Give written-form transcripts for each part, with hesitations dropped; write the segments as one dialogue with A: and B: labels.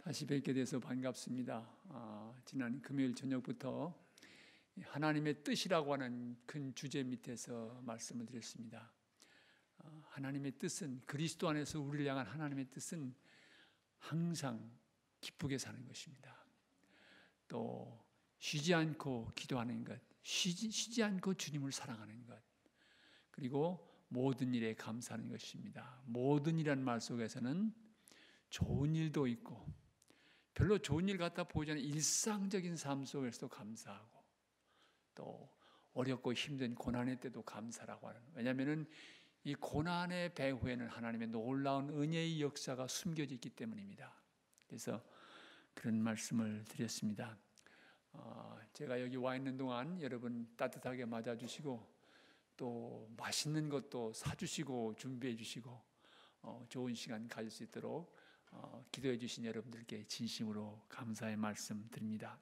A: 다시 뵙게 돼서 반갑습니다. 지난 금요일 저녁부터 하나님의 뜻이라고 하는 큰 주제 밑에서 말씀을 드렸습니다. 하나님의 뜻은, 그리스도 안에서 우리를 향한 하나님의 뜻은 항상 기쁘게 사는 것입니다. 또 쉬지 않고 기도하는 것, 쉬지 않고 주님을 사랑하는 것, 그리고 모든 일에 감사하는 것입니다. 모든 일이라는 말 속에서는 좋은 일도 있고 별로 좋은 일 같아 보이지 않는 일상적인 삶 속에서도 감사하고, 또 어렵고 힘든 고난의 때도 감사라고 하는, 왜냐하면 이 고난의 배후에는 하나님의 놀라운 은혜의 역사가 숨겨져 있기 때문입니다. 그래서 그런 말씀을 드렸습니다. 제가 여기 와 있는 동안 여러분 따뜻하게 맞아주시고 또 맛있는 것도 사주시고 준비해 주시고 좋은 시간 가질 수 있도록 기도해 주신 여러분들께 진심으로 감사의 말씀 드립니다.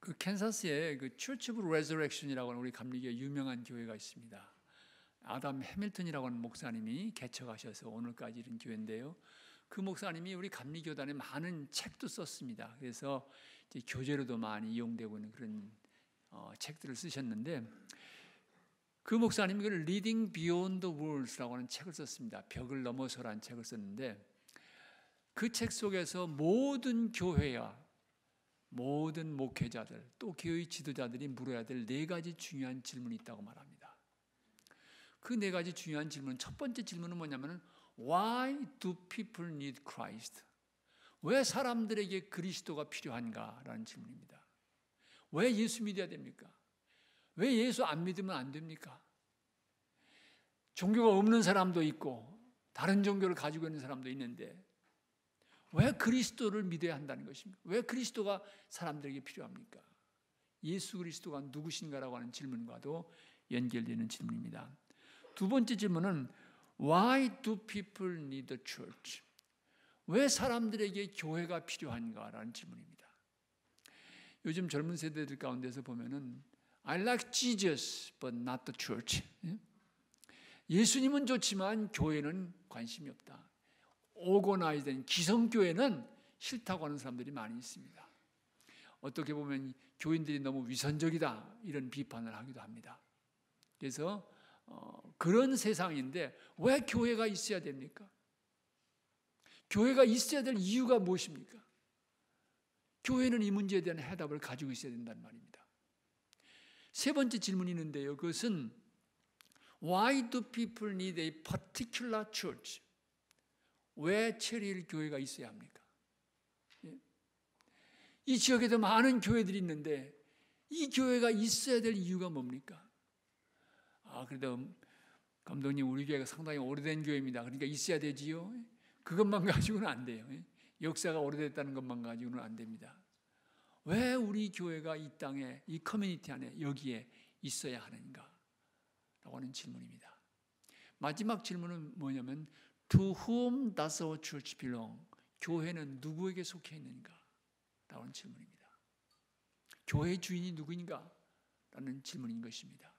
A: 그 캔사스에 그 Church of Resurrection이라고 하는 우리 감리교회 유명한 교회가 있습니다. 아담 해밀턴이라고 하는 목사님이 개척하셔서 오늘까지 이런 교회인데요. 그 목사님이 우리 감리교단에 많은 책도 썼습니다. 그래서 이제 교재로도 많이 이용되고 있는 그런 책들을 쓰셨는데, 그 목사님이 그 Reading Beyond the Walls라고 하는 책을 썼습니다. 벽을 넘어서라는 책을 썼는데, 그 책 속에서 모든 교회와 모든 목회자들 또 교회 지도자들이 물어야 될 4가지 중요한 질문이 있다고 말합니다. 그 4가지 중요한 질문, 첫 번째 질문은 뭐냐면 Why do people need Christ? 왜 사람들에게 그리스도가 필요한가? 라는 질문입니다. 왜 예수 믿어야 됩니까? 왜 예수 안 믿으면 안 됩니까? 종교가 없는 사람도 있고 다른 종교를 가지고 있는 사람도 있는데 왜 그리스도를 믿어야 한다는 것입니까? 왜 그리스도가 사람들에게 필요합니까? 예수 그리스도가 누구신가라고 하는 질문과도 연결되는 질문입니다. 두 번째 질문은 Why do people need a church? 왜 사람들에게 교회가 필요한가라는 질문입니다. 요즘 젊은 세대들 가운데서 보면은 I like Jesus, but not the church. 예수님은 좋지만 교회는 관심이 없다. 오거나이즈된 기성교회는 싫다고 하는 사람들이 많이 있습니다. 어떻게 보면 교인들이 너무 위선적이다 이런 비판을 하기도 합니다. 그래서 그런 세상인데 왜 교회가 있어야 됩니까? 교회가 있어야 될 이유가 무엇입니까? 교회는 이 문제에 대한 해답을 가지고 있어야 된다는 말입니다. 세 번째 질문이 있는데요. 그것은 Why do people need a particular church? 왜 체리힐 교회가 있어야 합니까? 이 지역에도 많은 교회들이 있는데 이 교회가 있어야 될 이유가 뭡니까? 그래도 감독님 우리 교회가 상당히 오래된 교회입니다. 그러니까 있어야 되지요. 그것만 가지고는 안 돼요. 역사가 오래됐다는 것만 가지고는 안 됩니다. 왜 우리 교회가 이 땅에, 이 커뮤니티 안에 여기에 있어야 하는가? 라고 하는 질문입니다. 마지막 질문은 뭐냐면 To whom does our church belong? 교회는 누구에게 속해 있는가? 라고 하는 질문입니다. 교회의 주인이 누구인가? 라는 질문인 것입니다.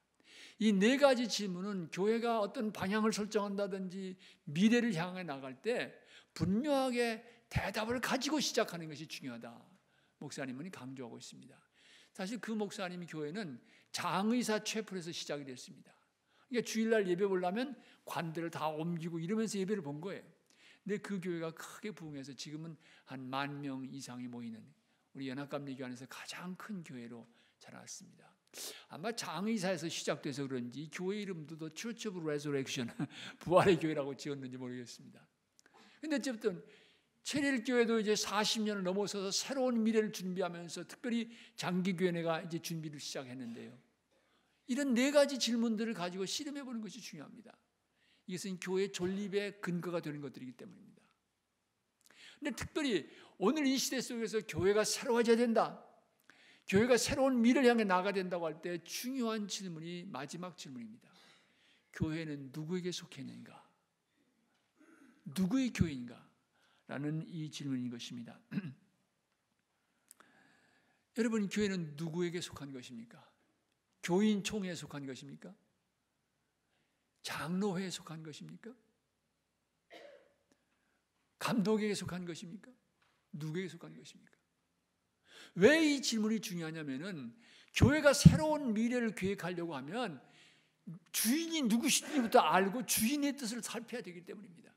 A: 이 4가지 질문은 교회가 어떤 방향을 설정한다든지 미래를 향해 나갈 때 분명하게 대답을 가지고 시작하는 것이 중요하다. 목사님은 강조하고 있습니다. 사실 그 목사님이 교회는 장의사 채플에서 시작이 됐습니다. 그러니까 주일날 예배 보려면 관들을 다 옮기고 이러면서 예배를 본 거예요. 근데 그 교회가 크게 부흥해서 지금은 한 10,000명 이상이 모이는 우리 연합감리교 안에서 가장 큰 교회로 자랐습니다. 아마 장의사에서 시작돼서 그런지 교회 이름도 더 Church of Resurrection, 부활의 교회라고 지었는지 모르겠습니다. 근데 어쨌든 체리힐 교회도 이제 40년을 넘어서서 새로운 미래를 준비하면서 특별히 장기교회가 이제 준비를 시작했는데요. 이런 4가지 질문들을 가지고 실험해 보는 것이 중요합니다. 이것은 교회 존립의 근거가 되는 것들이기 때문입니다. 근데 특별히 오늘 이 시대 속에서 교회가 새로워져야 된다. 교회가 새로운 미래를 향해 나가야 된다고 할 때 중요한 질문이 마지막 질문입니다. 교회는 누구에게 속해 있는가? 누구의 교회인가? 라는 이 질문인 것입니다. 여러분, 교회는 누구에게 속한 것입니까? 교인총회에 속한 것입니까? 장로회에 속한 것입니까? 감독에게 속한 것입니까? 누구에게 속한 것입니까? 왜 이 질문이 중요하냐면은 교회가 새로운 미래를 계획하려고 하면 주인이 누구신지부터 알고 주인의 뜻을 살펴야 되기 때문입니다.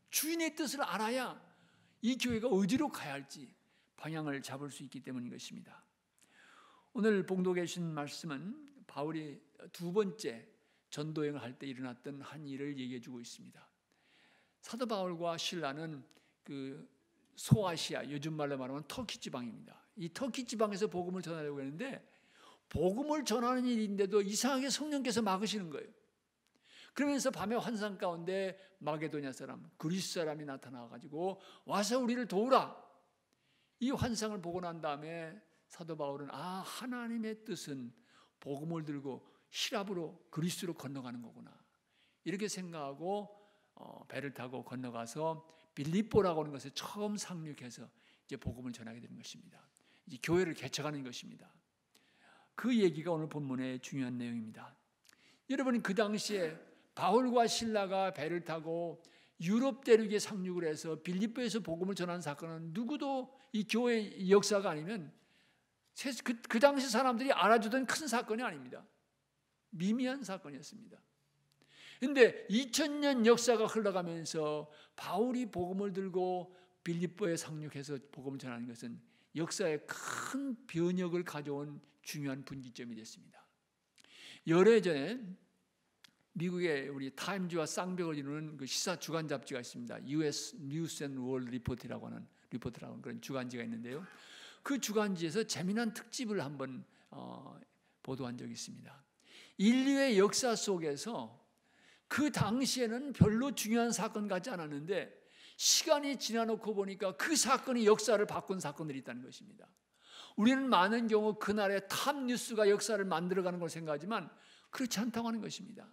A: 주인의 뜻을 알아야 이 교회가 어디로 가야 할지 방향을 잡을 수 있기 때문인 것입니다. 오늘 봉독해 주신 말씀은 바울이 두 번째 전도여행을 할 때 일어났던 한 일을 얘기해 주고 있습니다. 사도 바울과 실라는 그 소아시아, 요즘 말로 말하면 터키 지방입니다. 이 터키 지방에서 복음을 전하려고 했는데 복음을 전하는 일인데도 이상하게 성령께서 막으시는 거예요. 그러면서 밤에 환상 가운데 마게도냐 사람, 그리스 사람이 나타나가지고 와서 우리를 도우라. 이 환상을 보고 난 다음에 사도 바울은 하나님의 뜻은 복음을 들고 히랍으로 그리스로 건너가는 거구나. 이렇게 생각하고 배를 타고 건너가서 빌립보라고 하는 것에 처음 상륙해서 이제 복음을 전하게 되는 것입니다. 이제 교회를 개척하는 것입니다. 그 얘기가 오늘 본문의 중요한 내용입니다. 여러분, 그 당시에 바울과 실라가 배를 타고 유럽 대륙에 상륙을 해서 빌립보에서 복음을 전하는 사건은 누구도 이 교회의 역사가 아니면 그 당시 사람들이 알아주던 큰 사건이 아닙니다. 미미한 사건이었습니다. 그런데 2000년 역사가 흘러가면서 바울이 복음을 들고 빌립보에 상륙해서 복음을 전하는 것은 역사에 큰 변혁을 가져온 중요한 분기점이 됐습니다. 열흘 전에 미국의 우리 타임즈와 쌍벽을 이루는 그 시사 주간 잡지가 있습니다. US News and World Report라고 하는 그런 주간지가 있는데요. 그 주간지에서 재미난 특집을 한번 보도한 적이 있습니다. 인류의 역사 속에서 그 당시에는 별로 중요한 사건 같지 않았는데 시간이 지나놓고 보니까 그 사건이 역사를 바꾼 사건들이 있다는 것입니다. 우리는 많은 경우 그날의 탑 뉴스가 역사를 만들어가는 걸 생각하지만 그렇지 않다고 하는 것입니다.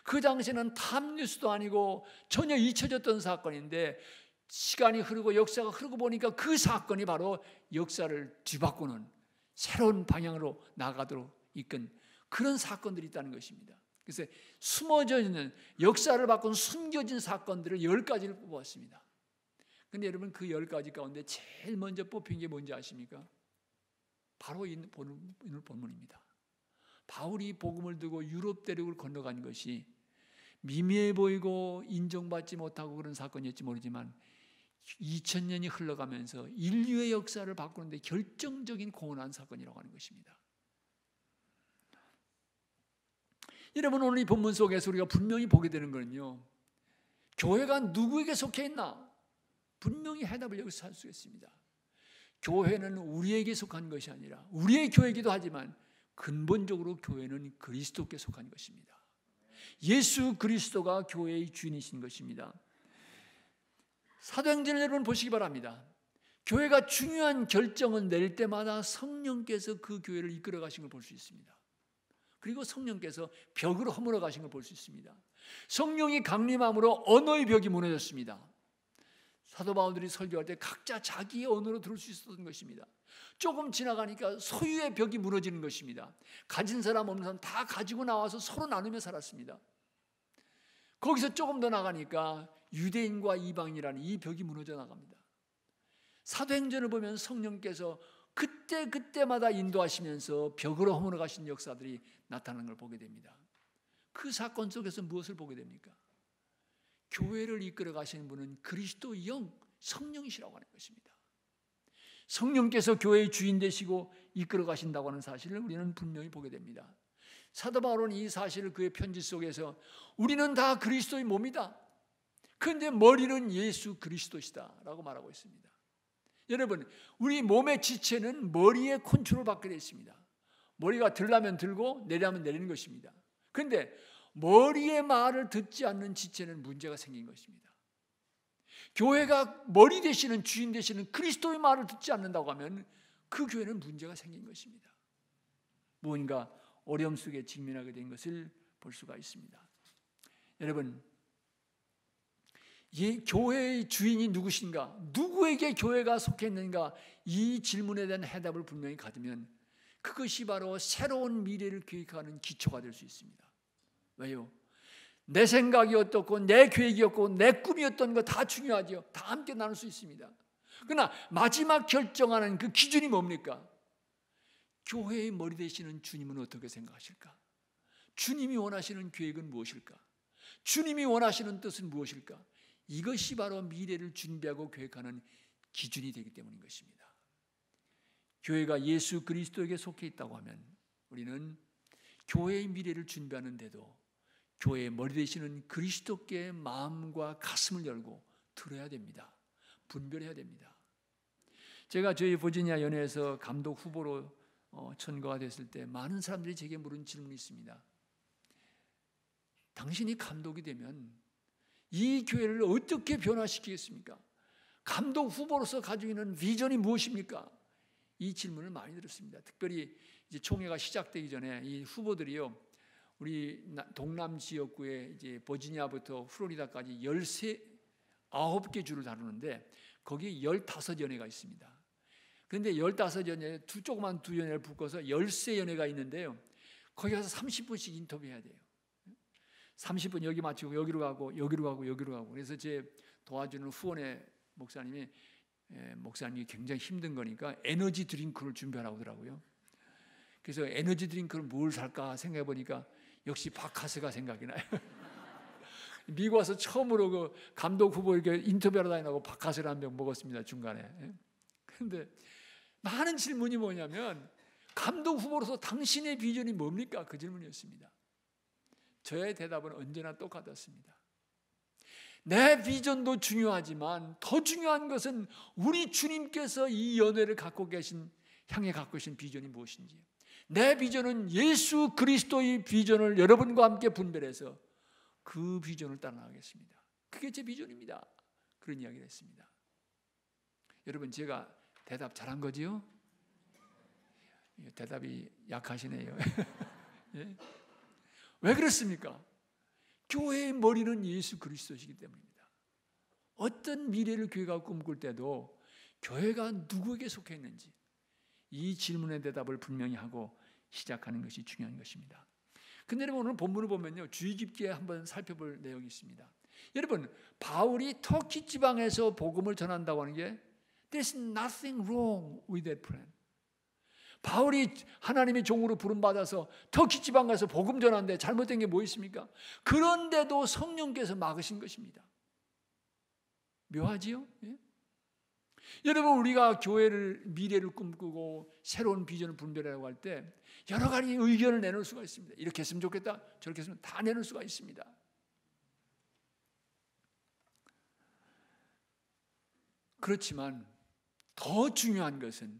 A: 그 당시에는 탑 뉴스도 아니고 전혀 잊혀졌던 사건인데 시간이 흐르고 역사가 흐르고 보니까 그 사건이 바로 역사를 뒤바꾸는 새로운 방향으로 나가도록 이끈 그런 사건들이 있다는 것입니다. 그래서 숨어져 있는 역사를 바꾼 숨겨진 사건들을 10가지를 뽑았습니다. 그런데 여러분, 그 10가지 가운데 제일 먼저 뽑힌 게 뭔지 아십니까? 바로 이 본문입니다. 바울이 복음을 두고 유럽 대륙을 건너간 것이 미미해 보이고 인정받지 못하고 그런 사건이었지 모르지만 2000년이 흘러가면서 인류의 역사를 바꾸는데 결정적인 공헌한 사건이라고 하는 것입니다. 여러분, 오늘 이 본문 속에서 우리가 분명히 보게 되는 거는요, 교회가 누구에게 속해 있나? 분명히 해답을 여기서 할 수 있습니다. 교회는 우리에게 속한 것이 아니라 우리의 교회이기도 하지만 근본적으로 교회는 그리스도께 속한 것입니다. 예수 그리스도가 교회의 주인이신 것입니다. 사도행전을 여러분 보시기 바랍니다. 교회가 중요한 결정을 낼 때마다 성령께서 그 교회를 이끌어 가신 걸 볼 수 있습니다. 그리고 성령께서 벽을 허물어 가신 걸 볼 수 있습니다. 성령이 강림함으로 언어의 벽이 무너졌습니다. 사도 바울들이 설교할 때 각자 자기의 언어로 들을 수 있었던 것입니다. 조금 지나가니까 소유의 벽이 무너지는 것입니다. 가진 사람 없는 사람 다 가지고 나와서 서로 나누며 살았습니다. 거기서 조금 더 나가니까 유대인과 이방인이라는 이 벽이 무너져 나갑니다. 사도행전을 보면 성령께서 그때마다 인도하시면서 벽으로 허물어 가신 역사들이 나타나는 걸 보게 됩니다. 그 사건 속에서 무엇을 보게 됩니까? 교회를 이끌어 가시는 분은 그리스도 영 성령이시라고 하는 것입니다. 성령께서 교회의 주인 되시고 이끌어 가신다고 하는 사실을 우리는 분명히 보게 됩니다. 사도 바울은 이 사실을 그의 편지 속에서 우리는 다 그리스도의 몸이다. 그런데 머리는 예수 그리스도시다라고 말하고 있습니다. 여러분, 우리 몸의 지체는 머리의 컨트롤 받게 되어 있습니다. 머리가 들라면 들고 내리면 내리는 것입니다. 그런데 머리의 말을 듣지 않는 지체는 문제가 생긴 것입니다. 교회가 머리 되시는 주인 되시는 그리스도의 말을 듣지 않는다고 하면 그 교회는 문제가 생긴 것입니다. 무언가 어려움 속에 직면하게 된 것을 볼 수가 있습니다. 여러분, 이 교회의 주인이 누구신가? 누구에게 교회가 속해 있는가? 이 질문에 대한 해답을 분명히 가지면 그것이 바로 새로운 미래를 계획하는 기초가 될 수 있습니다. 왜요? 내 생각이 어떻고 내 계획이었고 내 꿈이었던 거 다 중요하죠. 다 함께 나눌 수 있습니다. 그러나 마지막 결정하는 그 기준이 뭡니까? 교회의 머리 되시는 주님은 어떻게 생각하실까? 주님이 원하시는 계획은 무엇일까? 주님이 원하시는 뜻은 무엇일까? 이것이 바로 미래를 준비하고 계획하는 기준이 되기 때문인 것입니다. 교회가 예수 그리스도에게 속해 있다고 하면 우리는 교회의 미래를 준비하는데도 교회의 머리 되시는 그리스도께 마음과 가슴을 열고 들어야 됩니다. 분별해야 됩니다. 제가 저희 버지니아 연회에서 감독 후보로 선거가 됐을 때 많은 사람들이 제게 물은 질문이 있습니다. 당신이 감독이 되면 이 교회를 어떻게 변화시키겠습니까? 감독 후보로서 가지고 있는 비전이 무엇입니까? 이 질문을 많이 들었습니다. 특별히 이제 총회가 시작되기 전에 이 후보들이요, 우리 동남 지역구에 이제 버지니아부터 플로리다까지 9개 주를 다루는데 거기에 15연회가 있습니다. 그런데 15연회, 조그만 두 연회를 묶어서 13연회가 있는데요. 거기 가서 30분씩 인터뷰해야 돼요. 30분 여기 마치고 여기로 가고 여기로 가고 여기로 가고. 그래서 제 도와주는 후원의 목사님이 굉장히 힘든 거니까 에너지 드링크를 준비하라고 하더라고요. 그래서 에너지 드링크를 뭘 살까 생각해 보니까 역시 바카스가 생각이 나요. 미국 와서 처음으로 그 감독 후보 이렇게 인터뷰하러 다니라고 바카스를 한 병 먹었습니다, 중간에. 그런데 많은 질문이 뭐냐면 감독 후보로서 당신의 비전이 뭡니까? 그 질문이었습니다. 저의 대답은 언제나 똑같았습니다. 내 비전도 중요하지만 더 중요한 것은 우리 주님께서 이 연회를 향해 갖고 계신 비전이 무엇인지, 내 비전은 예수 그리스도의 비전을 여러분과 함께 분별해서 그 비전을 따라가겠습니다. 그게 제 비전입니다. 그런 이야기를 했습니다. 여러분, 제가 대답 잘한 거지요? 대답이 약하시네요. 예? 왜 그렇습니까? 교회의 머리는 예수 그리스도시기 때문입니다. 어떤 미래를 교회가 꿈꿀 때도 교회가 누구에게 속해 있는지 이 질문의 대답을 분명히 하고 시작하는 것이 중요한 것입니다. 근데 여러분, 오늘 본문을 보면요, 주의 깊게 한번 살펴볼 내용이 있습니다. 여러분, 바울이 터키 지방에서 복음을 전한다고 하는 게 There's nothing wrong with that plan. 바울이 하나님의 종으로 부름받아서 터키 지방 가서 복음 전하는데 잘못된 게 뭐 있습니까? 그런데도 성령께서 막으신 것입니다. 묘하지요? 예? 여러분, 우리가 교회를 미래를 꿈꾸고 새로운 비전을 분별하려고 할 때 여러 가지 의견을 내놓을 수가 있습니다. 이렇게 했으면 좋겠다, 저렇게 했으면 다 내놓을 수가 있습니다. 그렇지만 더 중요한 것은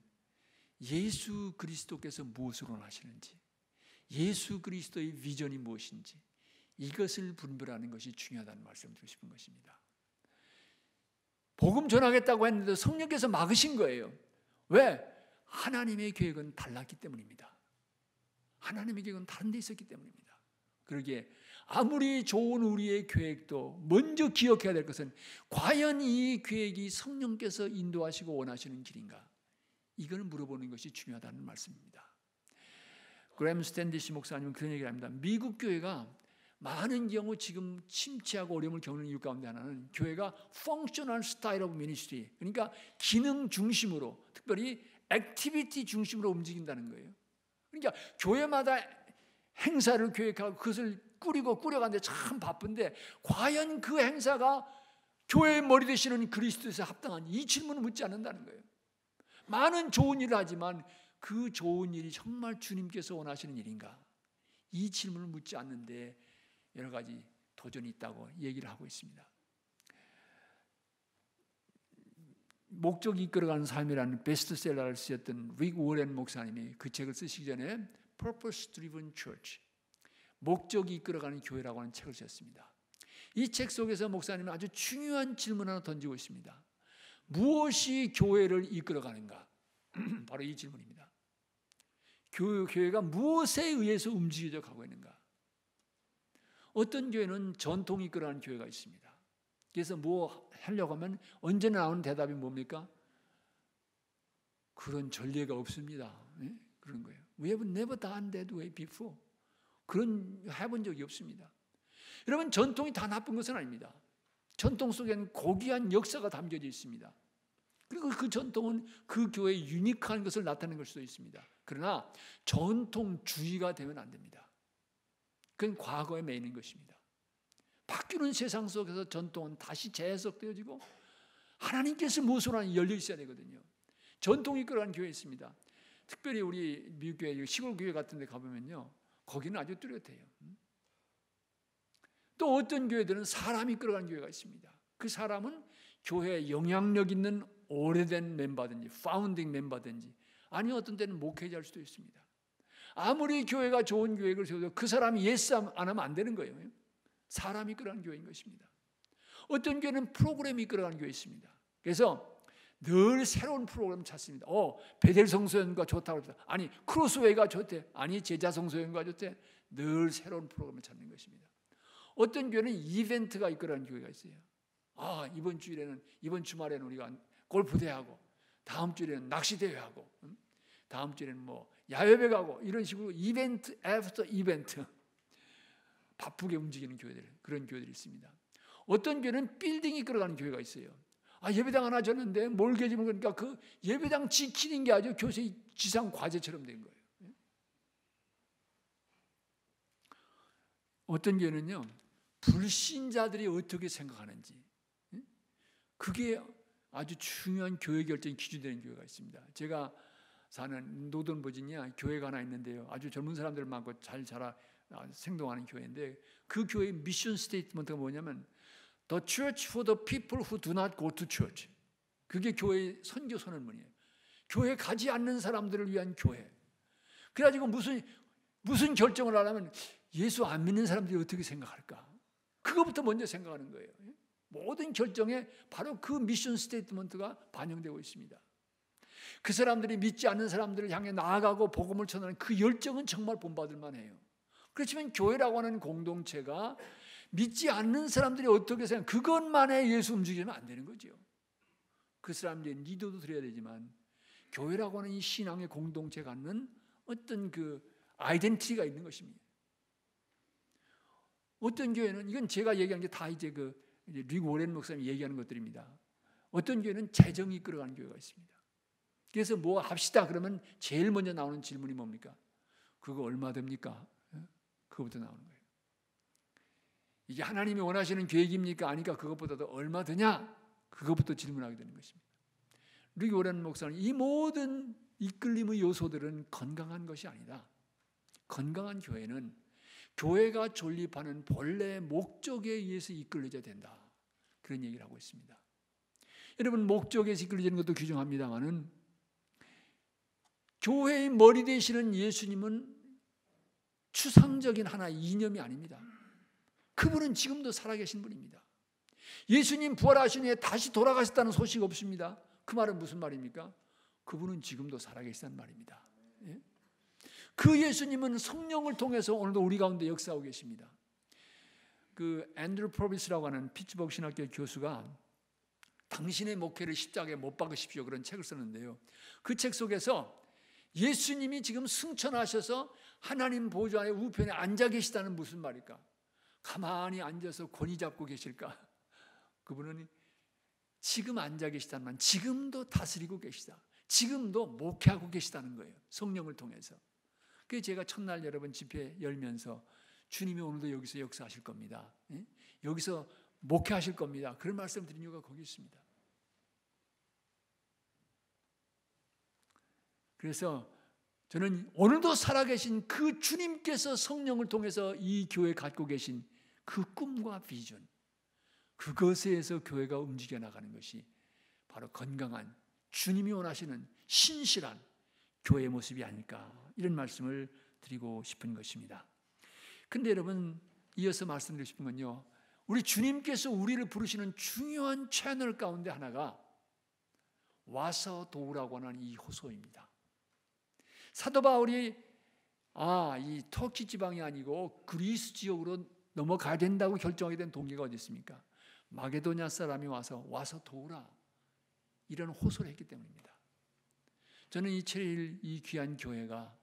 A: 예수 그리스도께서 무엇을 원하시는지, 예수 그리스도의 비전이 무엇인지 이것을 분별하는 것이 중요하다는 말씀을 드리고 싶은 것입니다. 복음 전하겠다고 했는데 성령께서 막으신 거예요. 왜? 하나님의 계획은 달랐기 때문입니다. 하나님의 계획은 다른 데 있었기 때문입니다. 그러기에 아무리 좋은 우리의 계획도 먼저 기억해야 될 것은 과연 이 계획이 성령께서 인도하시고 원하시는 길인가? 이걸 물어보는 것이 중요하다는 말씀입니다. 그램 스탠디시 목사님은 그런 얘기를 합니다. 미국 교회가 많은 경우 지금 침체하고 어려움을 겪는 이유 가운데 하나는 교회가 functional style of ministry, 그러니까 기능 중심으로, 특별히 액티비티 중심으로 움직인다는 거예요. 그러니까 교회마다 행사를 계획하고 그것을 꾸려가는데 참 바쁜데 과연 그 행사가 교회의 머리 되시는 그리스도에서 합당한, 이 질문을 묻지 않는다는 거예요. 많은 좋은 일을 하지만 그 좋은 일이 정말 주님께서 원하시는 일인가? 이 질문을 묻지 않는데 여러 가지 도전이 있다고 얘기를 하고 있습니다. 목적이 이끌어가는 삶이라는 베스트셀러를 쓰셨던 릭 워렌 목사님이 그 책을 쓰시기 전에 Purpose Driven Church, 목적이 이끌어가는 교회라고 하는 책을 쓰셨습니다. 이 책 속에서 목사님은 아주 중요한 질문 하나 던지고 있습니다. 무엇이 교회를 이끌어가는가? 바로 이 질문입니다. 교회가 무엇에 의해서 움직여져 가고 있는가? 어떤 교회는 전통이 이끌어가는 교회가 있습니다. 그래서 뭐 하려고 하면 언제나 나오는 대답이 뭡니까? 그런 전례가 없습니다. 네? 그런 거예요. We have never done that way before. 그런 해본 적이 없습니다. 여러분, 전통이 다 나쁜 것은 아닙니다. 전통 속에는 고귀한 역사가 담겨져 있습니다. 그리고 그 전통은 그 교회의 유니크한 것을 나타내는 걸 수도 있습니다. 그러나 전통주의가 되면 안 됩니다. 그건 과거에 매이는 것입니다. 바뀌는 세상 속에서 전통은 다시 재해석되어지고 하나님께서 무엇으로 하는지 열려 있어야 되거든요. 전통이 이끌어가는 교회 있습니다. 특별히 우리 미국 교회, 시골 교회 같은 데 가보면요, 거기는 아주 뚜렷해요. 또 어떤 교회들은 사람이 이끌어가는 교회가 있습니다. 그 사람은 교회에 영향력 있는 오래된 멤버든지 파운딩 멤버든지, 아니 어떤 때는 목회자일 수도 있습니다. 아무리 교회가 좋은 교회를 세워도 그 사람이 예스 안 하면 안 되는 거예요. 사람이 이끌어가는 교회인 것입니다. 어떤 교회는 프로그램이 이끌어가는 교회 있습니다. 그래서 늘 새로운 프로그램을 찾습니다. 베델 성소연과 좋다고 그랬다. 아니 크로스웨이가 좋대. 아니 제자 성소연과 좋대. 늘 새로운 프로그램을 찾는 것입니다. 어떤 교회는 이벤트가 이끌어가는 교회가 있어요. 이번 주말에는 우리가 골프 대회하고, 다음 주에는 낚시 대회하고, 다음 주에는 뭐 야외배 가고, 이런 식으로 이벤트 애프터 이벤트 바쁘게 움직이는 교회들, 그런 교회들이 있습니다. 어떤 교회는 빌딩이 이끌어가는 교회가 있어요. 예배당 하나 졌는데 몰개지면, 그러니까 그 예배당 지키는 게 아주 교회 지상 과제처럼 된 거예요. 어떤 교회는요, 불신자들이 어떻게 생각하는지, 그게 아주 중요한 교회 결정이 기준되는 교회가 있습니다. 제가 사는 노던 버지니아 교회가 하나 있는데요, 아주 젊은 사람들 많고 잘 생동하는 교회인데, 그 교회의 미션 스테이트먼트가 뭐냐면 The church for the people who do not go to church. 그게 교회의 선교 선언문이에요. 교회 가지 않는 사람들을 위한 교회. 그래가지고 무슨 결정을 하려면 예수 안 믿는 사람들이 어떻게 생각할까? 그것부터 먼저 생각하는 거예요. 모든 결정에 바로 그 미션 스테이트먼트가 반영되고 있습니다. 그 사람들이 믿지 않는 사람들을 향해 나아가고 복음을 전하는 그 열정은 정말 본받을 만해요. 그렇지만 교회라고 하는 공동체가 믿지 않는 사람들이 어떻게 생각, 그것만에 예수 움직이면 안 되는 거죠. 그 사람들의 리더도 드려야 되지만, 교회라고 하는 이 신앙의 공동체가 갖는 어떤 그 아이덴티티가 있는 것입니다. 어떤 교회는, 이건 제가 얘기한 게 다 이제 릭 워렌 목사님이 얘기하는 것들입니다. 어떤 교회는 재정이 이끌어가는 교회가 있습니다. 그래서 뭐 합시다 그러면 제일 먼저 나오는 질문이 뭡니까? 그거 얼마 됩니까? 그거부터 나오는 거예요. 이게 하나님이 원하시는 계획입니까? 아니까 그것보다도 얼마 드냐? 그것부터 질문하게 되는 것입니다. 릭 워렌 목사는 이 모든 이끌림의 요소들은 건강한 것이 아니다. 건강한 교회는 교회가 존립하는 본래의 목적에 의해서 이끌려져야 된다. 그런 얘기를 하고 있습니다. 여러분, 목적에서 이끌려지는 것도 규정합니다만은, 교회의 머리 되시는 예수님은 추상적인 하나의 이념이 아닙니다. 그분은 지금도 살아계신 분입니다. 예수님 부활하신 후에 다시 돌아가셨다는 소식 없습니다. 그 말은 무슨 말입니까? 그분은 지금도 살아계시다는 말입니다. 그 예수님은 성령을 통해서 오늘도 우리 가운데 역사하고 계십니다. 그 앤드루 프로비스라고 하는 피츠버그 신학교 교수가 당신의 목회를 십자가에 못 박으십시오, 그런 책을 썼는데요, 그 책 속에서 예수님이 지금 승천하셔서 하나님 보좌 안에 우편에 앉아 계시다는 무슨 말일까? 가만히 앉아서 권위 잡고 계실까? 그분은 지금 앉아 계시다는 말, 지금도 다스리고 계시다, 지금도 목회하고 계시다는 거예요, 성령을 통해서. 그래서 제가 첫날 여러분 집회 열면서 주님이 오늘도 여기서 역사하실 겁니다, 여기서 목회하실 겁니다, 그런 말씀 드린 이유가 거기 있습니다. 그래서 저는 오늘도 살아계신 그 주님께서 성령을 통해서 이 교회 갖고 계신 그 꿈과 비전, 그것에 의해서 교회가 움직여 나가는 것이 바로 건강한, 주님이 원하시는 신실한 교회의 모습이 아닐까, 이런 말씀을 드리고 싶은 것입니다. 근데 여러분, 이어서 말씀드리고 싶은 건요, 우리 주님께서 우리를 부르시는 중요한 채널 가운데 하나가 와서 도우라고 하는 이 호소입니다. 사도 바울이 이 터키 지방이 아니고 그리스 지역으로 넘어가야 된다고 결정하게 된 동기가 어디 있습니까? 마게도냐 사람이 와서 도우라, 이런 호소를 했기 때문입니다. 저는 이 7일 이 귀한 교회가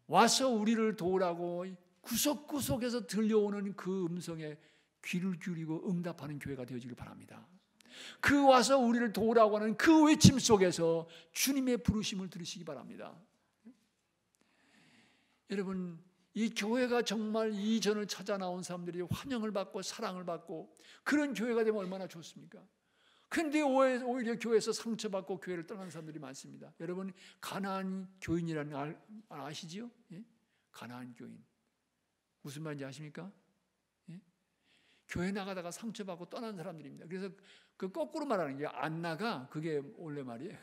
A: 와서 우리를 도우라고 구석구석에서 들려오는 그 음성에 귀를 기울이고 응답하는 교회가 되어지길 바랍니다. 그 와서 우리를 도우라고 하는 그 외침 속에서 주님의 부르심을 들으시기 바랍니다. 여러분, 이 교회가 정말 이전을 찾아 나온 사람들이 환영을 받고 사랑을 받고 그런 교회가 되면 얼마나 좋습니까? 그런데 오히려 교회에서 상처받고 교회를 떠나는 사람들이 많습니다. 여러분, 가나안 교인이라는 걸 아시지요? 예? 가나안 교인. 무슨 말인지 아십니까? 예? 교회 나가다가 상처받고 떠난 사람들입니다. 그래서 그 거꾸로 말하는 게 안나가, 그게 원래 말이에요.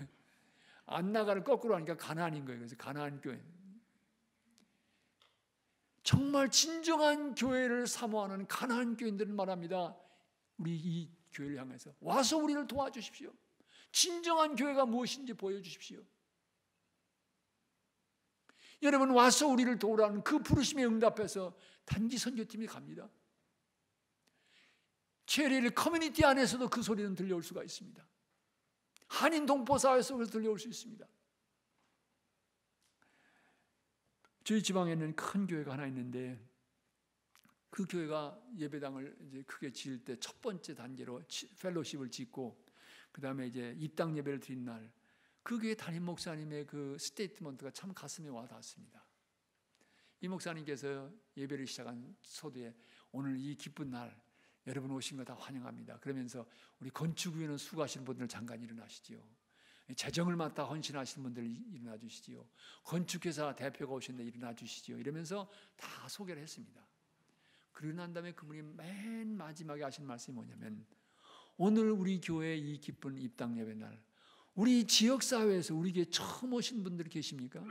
A: 안나가를 거꾸로 하니까 가나안인 거예요. 그래서 가나안 교인. 정말 진정한 교회를 사모하는 가나안 교인들은 말합니다. 우리 이 교회를 향해서 와서 우리를 도와주십시오. 진정한 교회가 무엇인지 보여주십시오. 여러분, 와서 우리를 도우라는 그 부르심에 응답해서 단기 선교팀이 갑니다. 체리일 커뮤니티 안에서도 그 소리는 들려올 수가 있습니다. 한인 동포사회에서 들려올 수 있습니다. 저희 지방에는 큰 교회가 하나 있는데 그 교회가 예배당을 이제 크게 지을 때 첫 번째 단계로 펠로십을 짓고 그 다음에 이제 입당 예배를 드린 날 그 교회 담임 목사님의 그 스테이트먼트가 참 가슴에 와 닿았습니다. 이 목사님께서 예배를 시작한 소두에 오늘 이 기쁜 날 여러분 오신 거 다 환영합니다. 그러면서 우리 건축위원회 수고하시는 분들 잠깐 일어나시지요. 재정을 맡아 헌신하시는 분들 일어나 주시지요. 건축회사 대표가 오셨는데 일어나 주시지요. 이러면서 다 소개를 했습니다. 그러고 난 다음에 그분이 맨 마지막에 하신 말씀이 뭐냐면 오늘 우리 교회 이 기쁜 입당 예배 날 우리 지역사회에서 우리 교회 처음 오신 분들 계십니까?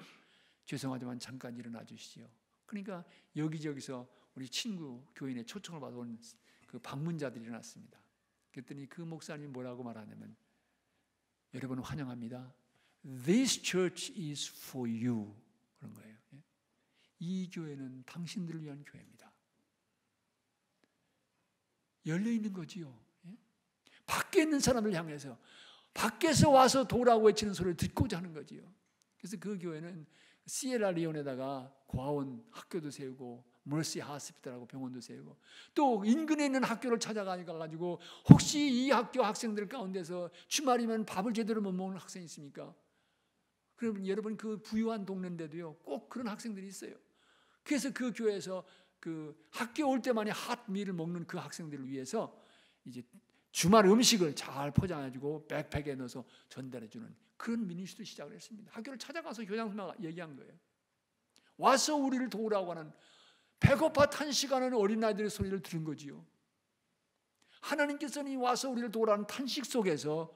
A: 죄송하지만 잠깐 일어나 주시지요. 그러니까 여기저기서 우리 친구 교인의 초청을 받아온 그 방문자들이 일어났습니다. 그랬더니 그 목사님이 뭐라고 말하냐면 여러분 환영합니다. This church is for you. 그런 거예요. 이 교회는 당신들을 위한 교회입니다. 열려 있는 거지요. 밖에 있는 사람을 향해서 밖에서 와서 도라고 외치는 소리를 듣고자 하는 거지요. 그래서 그 교회는 시에라리온에다가 고아원 학교도 세우고 멀시 하스피탈하고 병원도 세우고 또 인근에 있는 학교를 찾아가가지고 혹시 이 학교 학생들 가운데서 주말이면 밥을 제대로 못 먹는 학생이 있습니까? 그러면 여러분 그 부유한 동네인데도요 꼭 그런 학생들이 있어요. 그래서 그 교회에서 그 학교 올 때만이 핫미를 먹는 그 학생들을 위해서 이제 주말 음식을 잘 포장해주고 백팩에 넣어서 전달해주는 그런 미니스트리 시작을 했습니다. 학교를 찾아가서 교장선생님과 얘기한 거예요. 와서 우리를 도우라고 하는 배고파 탄식하는 어린아이들의 소리를 들은 거지요. 하나님께서는 와서 우리를 도우라는 탄식 속에서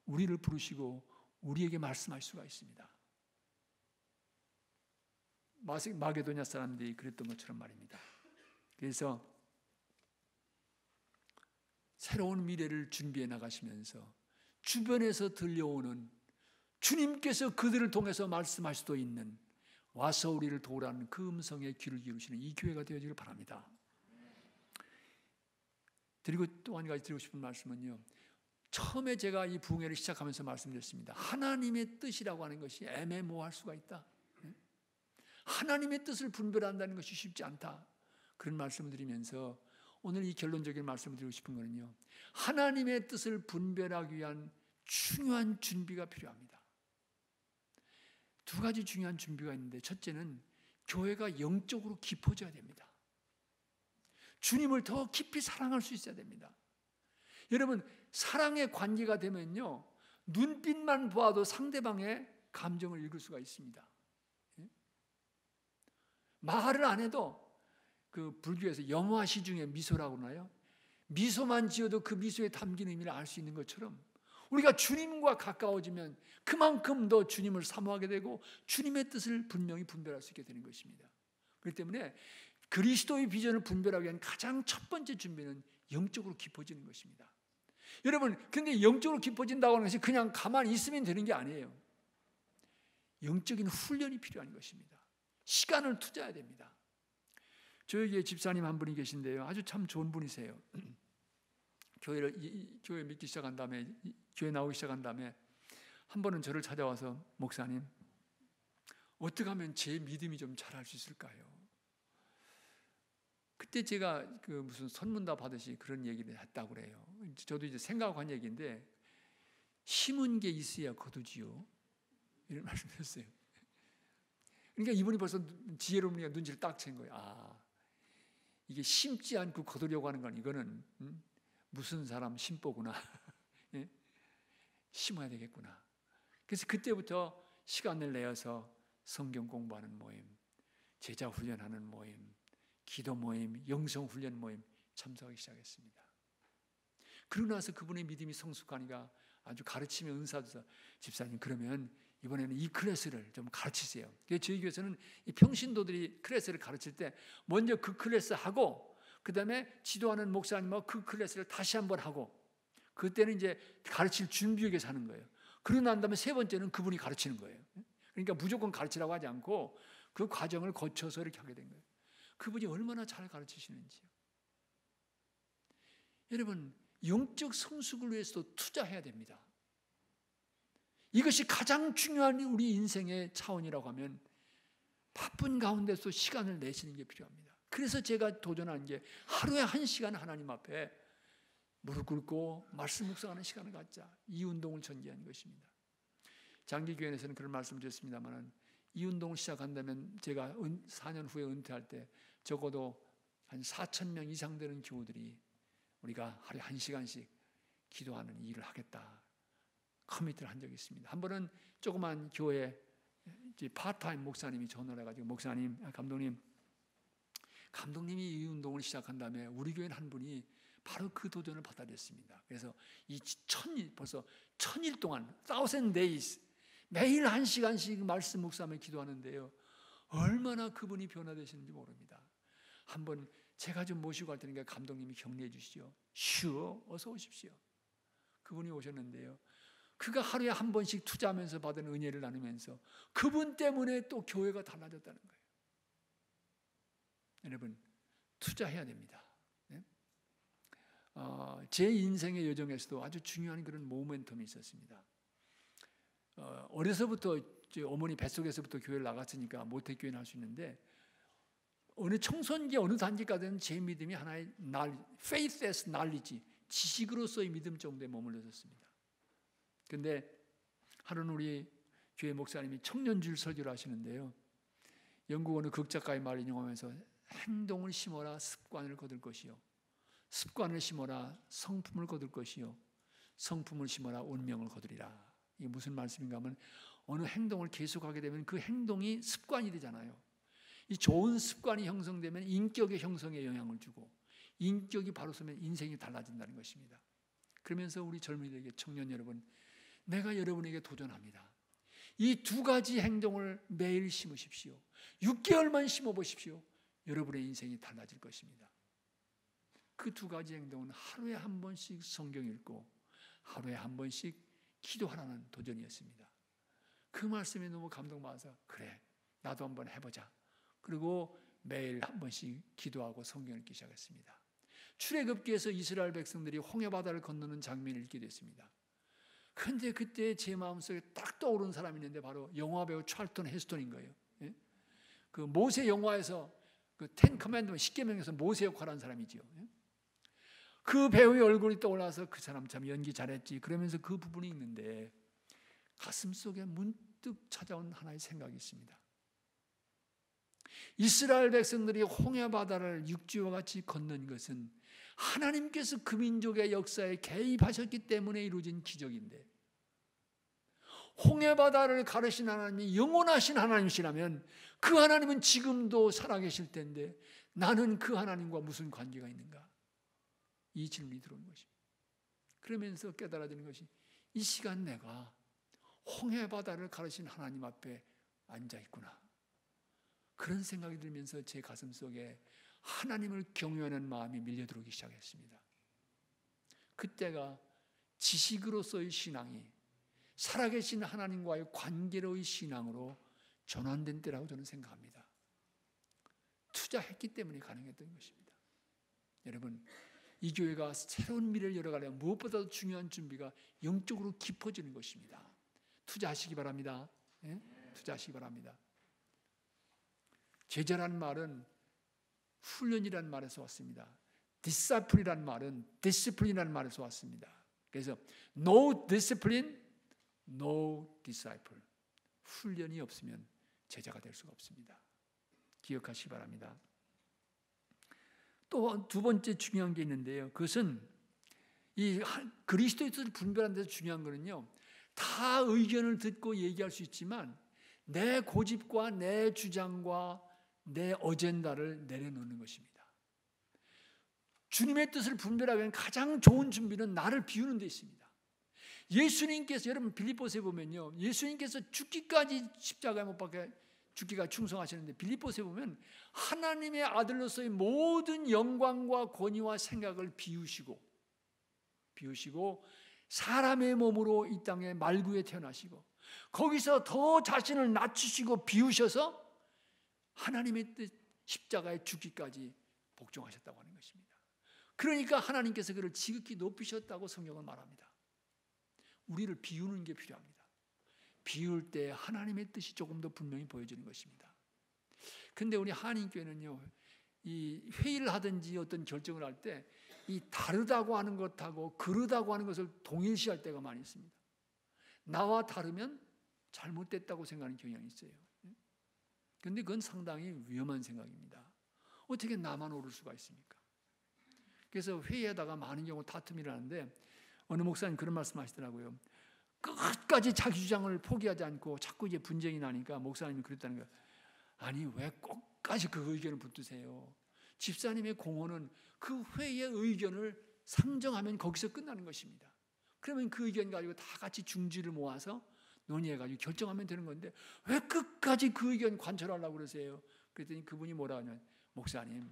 A: 우리를 부르시고 우리에게 말씀할 수가 있습니다. 마게도냐 사람들이 그랬던 것처럼 말입니다. 그래서 새로운 미래를 준비해 나가시면서 주변에서 들려오는 주님께서 그들을 통해서 말씀할 수도 있는 와서 우리를 도우라는 그 음성에 귀를 기울이시는 이 교회가 되어지길 바랍니다. 그리고 또 한 가지 드리고 싶은 말씀은요. 처음에 제가 이 부흥회를 시작하면서 말씀드렸습니다. 하나님의 뜻이라고 하는 것이 애매모호할 수가 있다. 하나님의 뜻을 분별한다는 것이 쉽지 않다. 그런 말씀을 드리면서 오늘 이 결론적인 말씀을 드리고 싶은 거는요. 하나님의 뜻을 분별하기 위한 중요한 준비가 필요합니다. 두 가지 중요한 준비가 있는데 첫째는 교회가 영적으로 깊어져야 됩니다. 주님을 더 깊이 사랑할 수 있어야 됩니다. 여러분 사랑의 관계가 되면요. 눈빛만 보아도 상대방의 감정을 읽을 수가 있습니다. 말을 안 해도 그 불교에서 영화시 중에 미소라고 하나요? 미소만 지어도 그 미소에 담긴 의미를 알 수 있는 것처럼 우리가 주님과 가까워지면 그만큼 더 주님을 사모하게 되고 주님의 뜻을 분명히 분별할 수 있게 되는 것입니다. 그렇기 때문에 그리스도의 비전을 분별하기 위한 가장 첫 번째 준비는 영적으로 깊어지는 것입니다. 여러분, 근데 영적으로 깊어진다고 하는 것이 그냥 가만히 있으면 되는 게 아니에요. 영적인 훈련이 필요한 것입니다. 시간을 투자해야 됩니다. 저에게 집사님 한 분이 계신데요. 아주 참 좋은 분이세요. 교회 믿기 시작한 다음에 교회 나오기 시작한 다음에 한 번은 저를 찾아와서 목사님 어떻게 하면 제 믿음이 좀 자랄 수 있을까요? 그때 제가 그 무슨 선문답 받으시 그런 얘기를 했다고 그래요. 저도 이제 생각하고 한 얘기인데, 심은 게 있어야 거두지요, 이런 말씀이었어요. 그러니까 이분이 벌써 지혜로우니까 눈치를 딱 챈 거예요. 아, 이게 심지 않고 거두려고 하는 건 이거는 무슨 사람 심보구나. 예? 심어야 되겠구나. 그래서 그때부터 시간을 내어서 성경 공부하는 모임, 제자 훈련하는 모임, 기도 모임, 영성 훈련 모임 참석하기 시작했습니다. 그러고 나서 그분의 믿음이 성숙하니까 아주 가르치며 은사줘서, 집사님 그러면 이번에는 이 클래스를 좀 가르치세요. 그래서 저희 교회에서는 이 평신도들이 클래스를 가르칠 때 먼저 그 클래스 하고, 그 다음에 지도하는 목사님하고 그 클래스를 다시 한번 하고, 그때는 이제 가르칠 준비 위해서 하는 거예요. 그러고 난 다음에 세 번째는 그분이 가르치는 거예요. 그러니까 무조건 가르치라고 하지 않고 그 과정을 거쳐서 이렇게 하게 된 거예요. 그분이 얼마나 잘 가르치시는지요. 여러분, 영적 성숙을 위해서도 투자해야 됩니다. 이것이 가장 중요한 우리 인생의 차원이라고 하면 바쁜 가운데서 시간을 내시는 게 필요합니다. 그래서 제가 도전한 게 하루에 1시간 하나님 앞에 무릎 꿇고 말씀 묵상하는 시간을 갖자, 이 운동을 전개한 것입니다. 장기교회에서는 그런 말씀을 드렸습니다만, 이 운동을 시작한다면 제가 4년 후에 은퇴할 때 적어도 한 4,000명 이상 되는 교우들이 우리가 하루에 1시간씩 기도하는 일을 하겠다 커미트를 한 적이 있습니다. 한 번은 조그만 교회 파트타임 목사님이 전화를 해가지고, 목사님, 감독님이 이 운동을 시작한 다음에 우리 교회는 한 분이 바로 그 도전을 받아들였습니다. 그래서 벌써 1000일 동안 1000 days 매일 1시간씩 말씀 묵상하며 기도하는데요, 얼마나 그분이 변화되시는지 모릅니다. 한번 제가 좀 모시고 갈 테니까 감독님이 격려해 주시죠. 쉬어, 어서 오십시오. 그분이 오셨는데요, 그가 하루에 한 번씩 투자하면서 받은 은혜를 나누면서 그분 때문에 또 교회가 달라졌다는 거예요. 여러분, 투자해야 됩니다. 네? 제 인생의 여정에서도 아주 중요한 그런 모멘텀이 있었습니다. 어려서부터 어머니 뱃속에서부터 교회를 나갔으니까 모태교회는 할 수 있는데, 어느 청소년기 어느 단계까지는 제 믿음이 하나의 faith as knowledge, 지식으로서의 믿음 정도에 머물렀습니다. 그런데 하루는 우리 교회 목사님이 청년주일 설교를 하시는데요, 영국 어느 극작가의 말을 인용하면서 행동을 심어라 습관을 거둘 것이요, 습관을 심어라 성품을 거둘 것이요, 성품을 심어라 운명을 거두리라. 이게 무슨 말씀인가 하면, 어느 행동을 계속하게 되면 그 행동이 습관이 되잖아요. 이 좋은 습관이 형성되면 인격의 형성에 영향을 주고, 인격이 바로 서면 인생이 달라진다는 것입니다. 그러면서 우리 젊은이들에게, 청년 여러분, 내가 여러분에게 도전합니다. 이 2가지 행동을 매일 심으십시오. 6개월만 심어보십시오. 여러분의 인생이 달라질 것입니다. 그 2가지 행동은 하루에 한 번씩 성경 읽고 하루에 한 번씩 기도하라는 도전이었습니다. 그 말씀에 너무 감동받아서, 그래, 나도 한번 해보자. 그리고 매일 한 번씩 기도하고 성경 읽기 시작했습니다. 출애굽기에서 이스라엘 백성들이 홍해바다를 건너는 장면을 읽게 됐습니다. 그런데 그때 제 마음속에 딱 떠오른 사람이 있는데 바로 영화배우 찰턴 헤스턴인 거예요. 예? 그 모세 영화에서 그 10 커맨드먼트 10계명에서 모세 역할한 사람이지요. 예? 그 배우의 얼굴이 떠올라서 그 사람 참 연기 잘했지 그러면서 그 부분이 있는데, 가슴속에 문득 찾아온 하나의 생각이 있습니다. 이스라엘 백성들이 홍해바다를 육지와 같이 건넌 것은 하나님께서 그 민족의 역사에 개입하셨기 때문에 이루어진 기적인데, 홍해바다를 가르신 하나님이 영원하신 하나님이시라면 그 하나님은 지금도 살아계실 텐데 나는 그 하나님과 무슨 관계가 있는가? 이 질문이 들어온 것입니다. 그러면서 깨달아지는 것이, 이 시간 내가 홍해바다를 가르신 하나님 앞에 앉아있구나. 그런 생각이 들면서 제 가슴 속에 하나님을 경외하는 마음이 밀려들어오기 시작했습니다. 그때가 지식으로서의 신앙이 살아계신 하나님과의 관계로의 신앙으로 전환된 때라고 저는 생각합니다. 투자했기 때문에 가능했던 것입니다. 여러분, 이 교회가 새로운 미래를 열어가려면 무엇보다도 중요한 준비가 영적으로 깊어지는 것입니다. 투자하시기 바랍니다. 네? 투자하시기 바랍니다. 제자라는 말은 훈련이라는 말에서 왔습니다. disciple이라는 말은 discipline이라는 말에서 왔습니다. 그래서 no discipline, no disciple. 훈련이 없으면 제자가 될 수가 없습니다. 기억하시기 바랍니다. 또 두 번째 중요한 게 있는데요. 그것은 이 그리스도의 뜻을 분별하는 데서 중요한 거는요. 다 의견을 듣고 얘기할 수 있지만 내 고집과 내 주장과 내 어젠다를 내려놓는 것입니다. 주님의 뜻을 분별하기 위한 가장 좋은 준비는 나를 비우는 데 있습니다. 예수님께서 여러분 빌립보서에 보면요. 예수님께서 죽기까지 십자가에 못 박혀 죽기가 충성하시는데 빌립보서에 보면 하나님의 아들로서의 모든 영광과 권위와 생각을 비우시고 사람의 몸으로 이 땅에 말구에 태어나시고 거기서 더 자신을 낮추시고 비우셔서 하나님의 뜻 십자가에 죽기까지 복종하셨다고 하는 것입니다. 그러니까 하나님께서 그를 지극히 높이셨다고 성경은 말합니다. 우리를 비우는 게 필요합니다. 비울 때 하나님의 뜻이 조금 더 분명히 보여지는 것입니다. 그런데 우리 한인교회는요, 이 회의를 하든지 어떤 결정을 할 때 이 다르다고 하는 것하고 그르다고 하는 것을 동일시할 때가 많이 있습니다. 나와 다르면 잘못됐다고 생각하는 경향이 있어요. 그런데 그건 상당히 위험한 생각입니다. 어떻게 나만 옳을 수가 있습니까? 그래서 회의하다가 많은 경우 다툼이 일어나는데 어느 목사님 그런 말씀 하시더라고요. 끝까지 자기 주장을 포기하지 않고 자꾸 이제 분쟁이 나니까 목사님이 그랬다는 거예요. 아니 왜 끝까지 그 의견을 붙드세요? 집사님의 공헌은 그 회의의 의견을 상정하면 거기서 끝나는 것입니다. 그러면 그 의견 가지고 다 같이 중지를 모아서 논의해가지고 결정하면 되는 건데 왜 끝까지 그 의견 관철하려고 그러세요? 그랬더니 그분이 뭐라 하냐면 목사님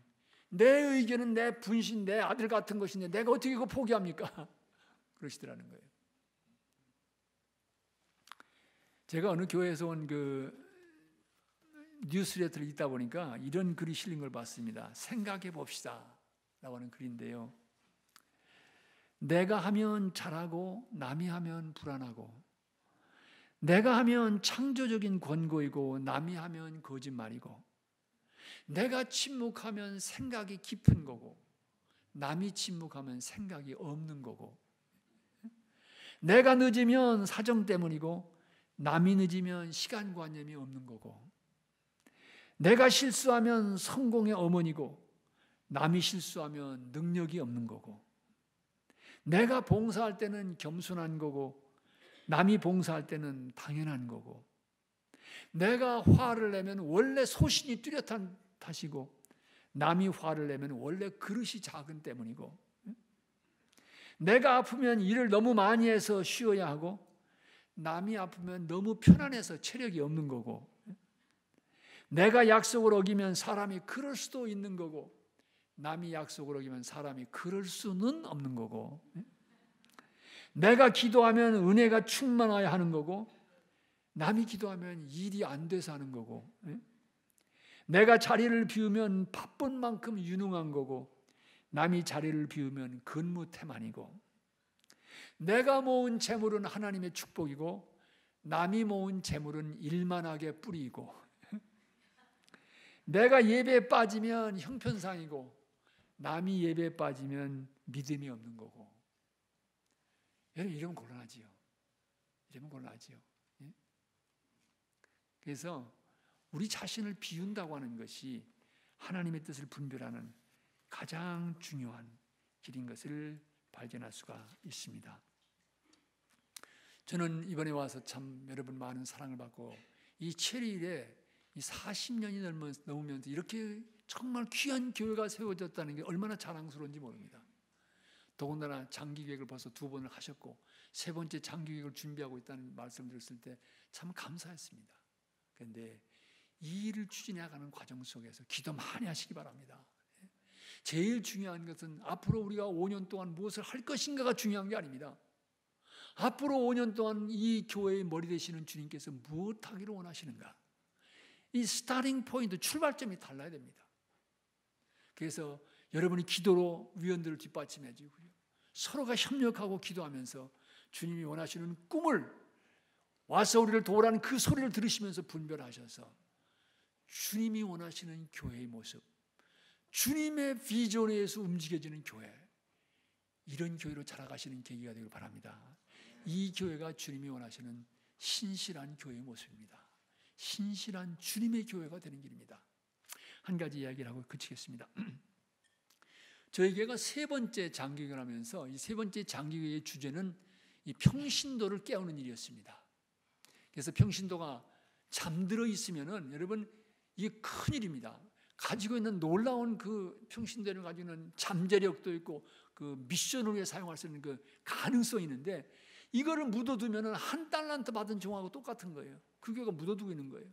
A: 내 의견은 내 분신 내 아들 같은 것인데 내가 어떻게 그거 포기합니까? 그러시더라는 거예요. 제가 어느 교회에서 온 그 뉴스레터를 읽다 보니까 이런 글이 실린 걸 봤습니다. 생각해 봅시다 라고 하는 글인데요. 내가 하면 잘하고 남이 하면 불안하고 내가 하면 창조적인 권고이고 남이 하면 거짓말이고 내가 침묵하면 생각이 깊은 거고 남이 침묵하면 생각이 없는 거고 내가 늦으면 사정 때문이고 남이 늦으면 시간관념이 없는 거고 내가 실수하면 성공의 어머니고 남이 실수하면 능력이 없는 거고 내가 봉사할 때는 겸손한 거고 남이 봉사할 때는 당연한 거고 내가 화를 내면 원래 소신이 뚜렷한 탓이고 남이 화를 내면 원래 그릇이 작은 때문이고 내가 아프면 일을 너무 많이 해서 쉬어야 하고 남이 아프면 너무 편안해서 체력이 없는 거고 내가 약속을 어기면 사람이 그럴 수도 있는 거고 남이 약속을 어기면 사람이 그럴 수는 없는 거고 내가 기도하면 은혜가 충만하여 하는 거고 남이 기도하면 일이 안 돼서 하는 거고 내가 자리를 비우면 바쁜 만큼 유능한 거고 남이 자리를 비우면 근무태만이고 내가 모은 재물은 하나님의 축복이고 남이 모은 재물은 일만하게 뿌리고 내가 예배에 빠지면 형편상이고 남이 예배에 빠지면 믿음이 없는 거고 여러분 이러면 곤란하지요. 이러면 곤란하지요. 그래서 우리 자신을 비운다고 하는 것이 하나님의 뜻을 분별하는 가장 중요한 길인 것을 발견할 수가 있습니다. 저는 이번에 와서 참 여러분 많은 사랑을 받고 이 체리일에 이 40년이 넘으면서 이렇게 정말 귀한 교회가 세워졌다는 게 얼마나 자랑스러운지 모릅니다. 더군다나 장기계획을 벌써 2번을 하셨고 3번째 장기계획을 준비하고 있다는 말씀을 들었을 때 참 감사했습니다. 그런데 이 일을 추진해가는 과정 속에서 기도 많이 하시기 바랍니다. 제일 중요한 것은 앞으로 우리가 5년 동안 무엇을 할 것인가가 중요한 게 아닙니다. 앞으로 5년 동안 이 교회의 머리 되시는 주님께서 무엇하기를 원하시는가? 이 스타팅 포인트, 출발점이 달라야 됩니다. 그래서 여러분이 기도로 위원들을 뒷받침해 주고요. 서로가 협력하고 기도하면서 주님이 원하시는 꿈을 와서 우리를 도우라는 그 소리를 들으시면서 분별하셔서 주님이 원하시는 교회의 모습, 주님의 비전에 의해서 움직여지는 교회, 이런 교회로 자라가시는 계기가 되길 바랍니다. 이 교회가 주님이 원하시는 신실한 교회의 모습입니다. 신실한 주님의 교회가 되는 길입니다. 한 가지 이야기를 하고 그치겠습니다. 저희 교회가 세 번째 장기교회를 하면서 이 세 번째 장기교회의 주제는 이 평신도를 깨우는 일이었습니다. 그래서 평신도가 잠들어 있으면은 여러분 이게 큰일입니다. 가지고 있는 놀라운 그 평신도를 가지고 있는 잠재력도 있고 그 미션을 위해 사용할 수 있는 그 가능성이 있는데 이거를 묻어두면은 한 달란트 받은 종하고 똑같은 거예요. 그 교회가 묻어두고 있는 거예요.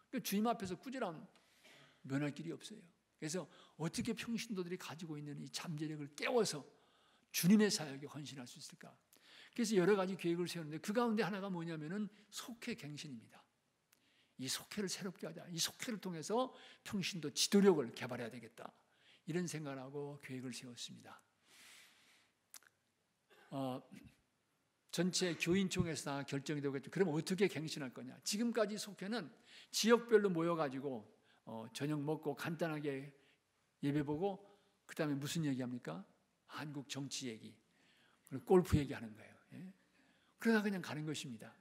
A: 그러니까 주님 앞에서 꾸지람 면할 길이 없어요. 그래서 어떻게 평신도들이 가지고 있는 이 잠재력을 깨워서 주님의 사역에 헌신할 수 있을까? 그래서 여러 가지 계획을 세우는데 그 가운데 하나가 뭐냐면은 속회갱신입니다. 이 속회를 새롭게 하자. 이 속회를 통해서 평신도 지도력을 개발해야 되겠다. 이런 생각을 하고 계획을 세웠습니다. 전체 교인총회에서 다 결정이 되겠죠. 그럼 어떻게 갱신할 거냐? 지금까지 속회는 지역별로 모여가지고 저녁 먹고 간단하게 예배 보고 그 다음에 무슨 얘기합니까? 한국 정치 얘기, 그리고 골프 얘기하는 거예요. 그러다 그냥 가는 것입니다.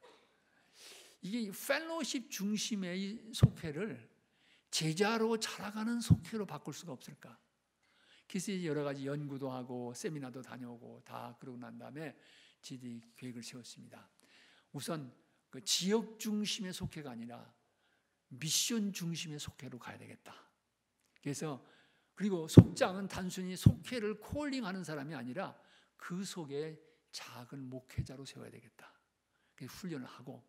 A: 이게 펠로십 중심의 이 속회를 제자로 자라가는 속회로 바꿀 수가 없을까? 그래서 여러 가지 연구도 하고 세미나도 다녀오고 다 그러고 난 다음에 지디 계획을 세웠습니다. 우선 그 지역 중심의 속회가 아니라 미션 중심의 속회로 가야 되겠다. 그래서 그리고 속장은 단순히 속회를 콜링하는 사람이 아니라 그 속에 작은 목회자로 세워야 되겠다. 훈련을 하고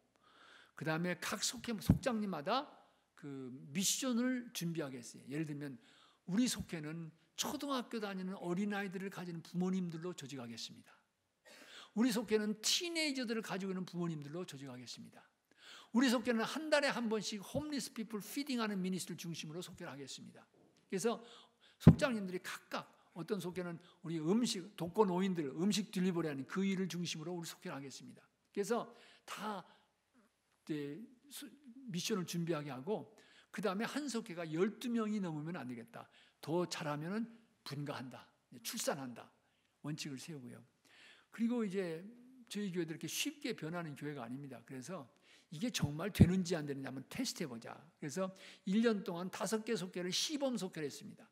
A: 그 다음에 각 속장님마다 그 미션을 준비하겠어요. 예를 들면 우리 속회는 초등학교 다니는 어린아이들을 가지는 부모님들로 조직하겠습니다. 우리 속회는 티네이저들을 가지고 있는 부모님들로 조직하겠습니다. 우리 속회는 한 달에 한 번씩 홈리스 피플 피딩하는 미니스트를 중심으로 속회를 하겠습니다. 그래서 속장님들이 각각 어떤 속회는 우리 음식 독거노인들 음식 딜리버리하는 그 일을 중심으로 우리 속회를 하겠습니다. 그래서 다 미션을 준비하게 하고 그 다음에 한 속회가 12명이 넘으면 안 되겠다. 더 잘하면 분가한다. 출산한다. 원칙을 세우고요. 그리고 이제 저희 교회도 이렇게 쉽게 변하는 교회가 아닙니다. 그래서 이게 정말 되는지 안 되는지 한번 테스트해보자. 그래서 1년 동안 5개 속회를 시범 속회를 했습니다.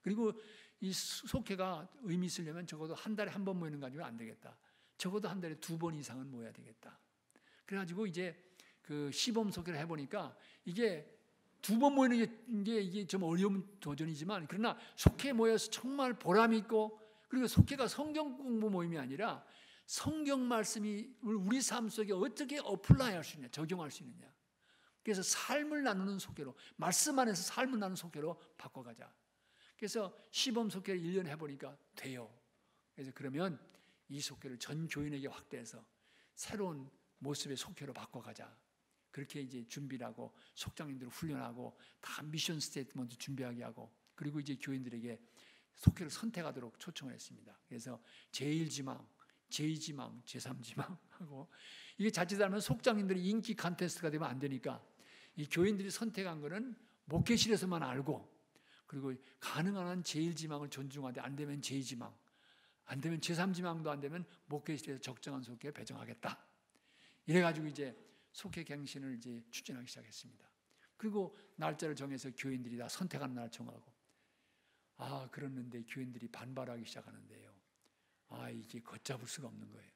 A: 그리고 이 속회가 의미 있으려면 적어도 한 달에 한 번 모이는 거 가지고 안 되겠다. 적어도 한 달에 2번 이상은 모여야 되겠다. 그래가지고 이제 그 시범 속회를 해보니까 이게 2번 모이는 게 이게 좀 어려운 도전이지만 그러나 속회 모여서 정말 보람 있고 그리고 속회가 성경 공부 모임이 아니라 성경 말씀이 우리 삶 속에 어떻게 어플라이 할 수 있냐, 적용할 수 있느냐. 그래서 삶을 나누는 속회로, 말씀 안에서 삶을 나누는 속회로 바꿔가자. 그래서 시범 속회를 1년 해보니까 돼요. 그래서 그러면 이 속회를 전 교인에게 확대해서 새로운 모습의 속회로 바꿔가자. 그렇게 이제 준비를 하고 속장님들을 훈련하고 다 미션 스테이트먼트 준비하게 하고 그리고 이제 교인들에게 속회를 선택하도록 초청을 했습니다. 그래서 제1지망, 제2지망, 제3지망 하고 이게 자칫하면 속장님들이 인기 컨테스트가 되면 안 되니까 이 교인들이 선택한 거는 목회실에서만 알고 그리고 가능한 한 제1지망을 존중하되 안 되면 제2지망, 안 되면 제3지망도 안 되면 목회실에서 적정한 속회에 배정하겠다. 이래가지고 이제 속회 갱신을 이제 추진하기 시작했습니다. 그리고 날짜를 정해서 교인들이 다 선택하는 날 정하고 그랬는데 교인들이 반발하기 시작하는데요. 이게 걷잡을 수가 없는 거예요.